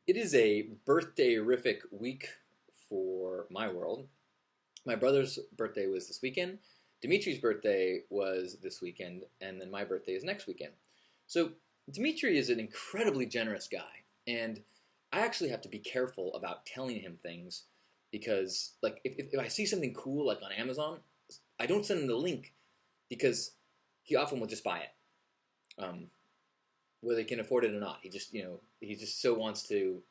It is a birthday-rific week for my world. My brother's birthday was this weekend. Dimitri's birthday was this weekend, and then my birthday is next weekend. So Dimitri is an incredibly generous guy, and I actually have to be careful about telling him things because, like, if I see something cool like on Amazon, I don't send him the link because he often will just buy it, whether he can afford it or not. He just so wants to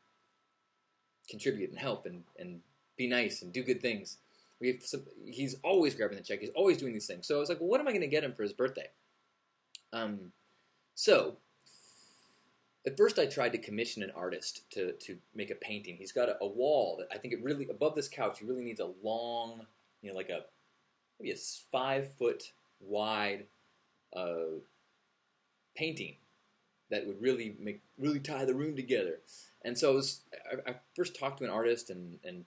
contribute and help and be nice and do good things. He's always grabbing the check. He's always doing these things. So I was like, well, what am I going to get him for his birthday? So at first I tried to commission an artist to make a painting. He's got a wall that I think it really, above this couch, he really needs a long, like maybe a 5 foot wide painting that would really tie the room together. And so I first talked to an artist and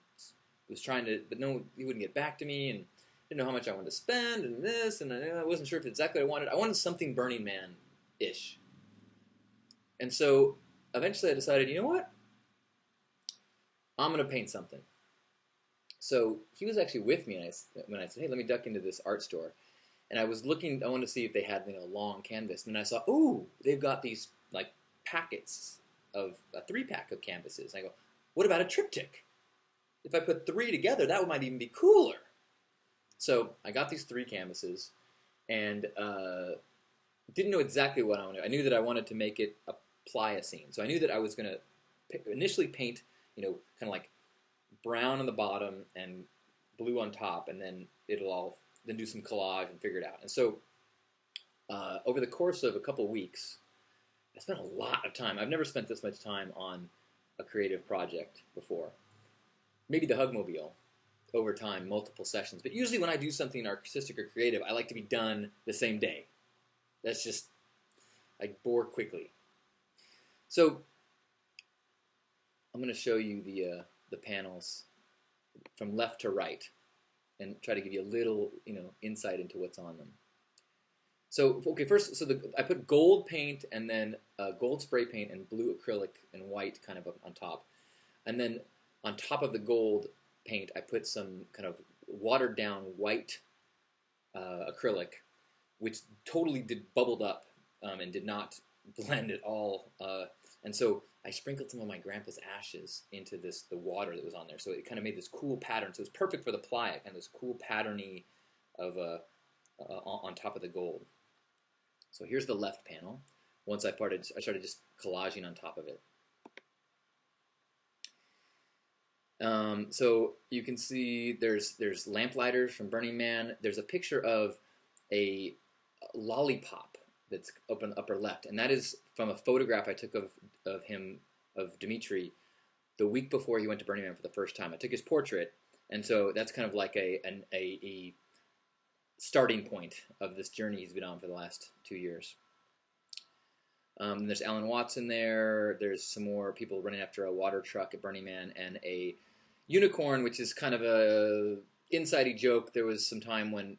was trying to, but no, he wouldn't get back to me, and didn't know how much I wanted to spend, and this, and I wasn't sure if exactly what I wanted. I wanted something Burning Man-ish. And so eventually I decided, you know what? I'm going to paint something. So he was actually with me when I said, hey, let me duck into this art store. And I was looking, I wanted to see if they had a long canvas. And then I saw, ooh, they've got these like packets of a 3-pack of canvases. And I go, what about a triptych? If I put 3 together, that might even be cooler. So I got these 3 canvases and didn't know exactly what I wanted. I knew that I wanted to make it a playa scene. So I knew that I was going to initially paint, kind of like brown on the bottom and blue on top, and then then do some collage and figure it out. And so over the course of a couple weeks, I spent a lot of time. I've never spent this much time on a creative project before. Maybe the Hugmobile over time, multiple sessions. But usually when I do something artistic or creative, I like to be done the same day. That's just, I bore quickly. So I'm going to show you the panels from left to right and try to give you a little, insight into what's on them. So, okay, first, I put gold paint and then gold spray paint and blue acrylic and white kind of on top. And then on top of the gold paint, I put some kind of watered down white acrylic, which totally bubbled up and did not blend at all. And so I sprinkled some of my grandpa's ashes into the water that was on there. So it kind of made this cool pattern. So it's perfect for the playa, kind of this cool patterny of on top of the gold. So here's the left panel. Once I started just collaging on top of it. So you can see there's lamplighters from Burning Man. There's a picture of a lollipop that's up in the upper left, and that is from a photograph I took of Dmitry the week before he went to Burning Man for the first time. I took his portrait, and so that's kind of like a starting point of this journey he's been on for the last 2 years. There's Alan Watts in there. There's some more people running after a water truck at Burning Man and a unicorn, which is kind of a inside-y joke. There was some time when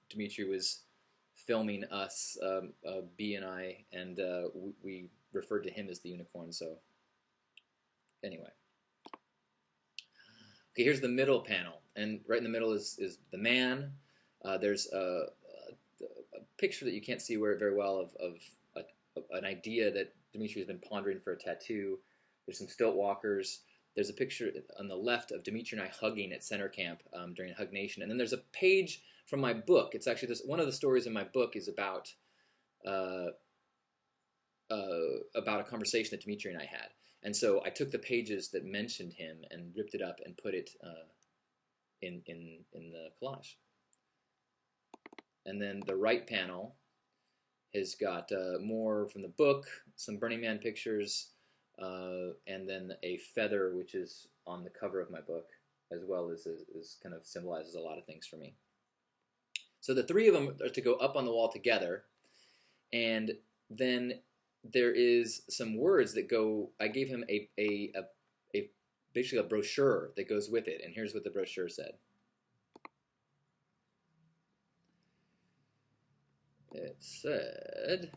Dmitry was filming us, B and I, and we referred to him as the unicorn. So anyway, okay, here's the middle panel, and right in the middle is the man. There's a picture that you can't see very well of an idea that Dmitry has been pondering for a tattoo. There's some stilt walkers. There's a picture on the left of Dmitry and I hugging at center camp during Hug Nation. And then there's a page from my book. It's actually one of the stories in my book is about a conversation that Dmitry and I had. And so I took the pages that mentioned him and ripped it up and put it in the collage. And then the right panel has got more from the book, some Burning Man pictures, and then a feather, which is on the cover of my book, as well as kind of symbolizes a lot of things for me. So the 3 of them are to go up on the wall together, and then there is some words that go. I gave him basically a brochure that goes with it, and here's what the brochure said. It said,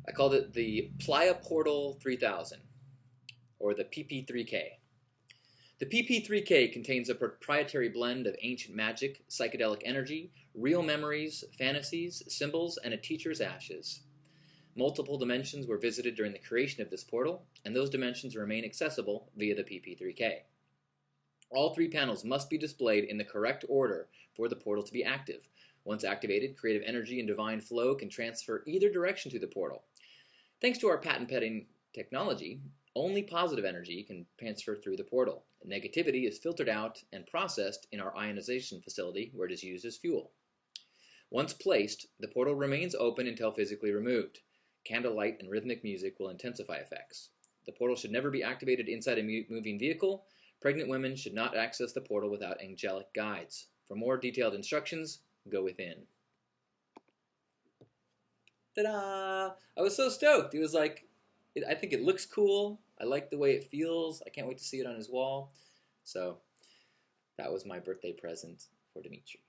I called it the Playa Portal 3000, or the PP3K. The PP3K contains a proprietary blend of ancient magic, psychedelic energy, real memories, fantasies, symbols, and a teacher's ashes. Multiple dimensions were visited during the creation of this portal, and those dimensions remain accessible via the PP3K. All 3 panels must be displayed in the correct order for the portal to be active. Once activated, creative energy and divine flow can transfer either direction through the portal. Thanks to our patent-pending technology, only positive energy can transfer through the portal. Negativity is filtered out and processed in our ionization facility, where it is used as fuel. Once placed, the portal remains open until physically removed. Candlelight and rhythmic music will intensify effects. The portal should never be activated inside a moving vehicle. Pregnant women should not access the portal without angelic guides. For more detailed instructions, go within. Ta-da! I was so stoked. It was like, I think it looks cool. I like the way it feels. I can't wait to see it on his wall. So that was my birthday present for Dmitry.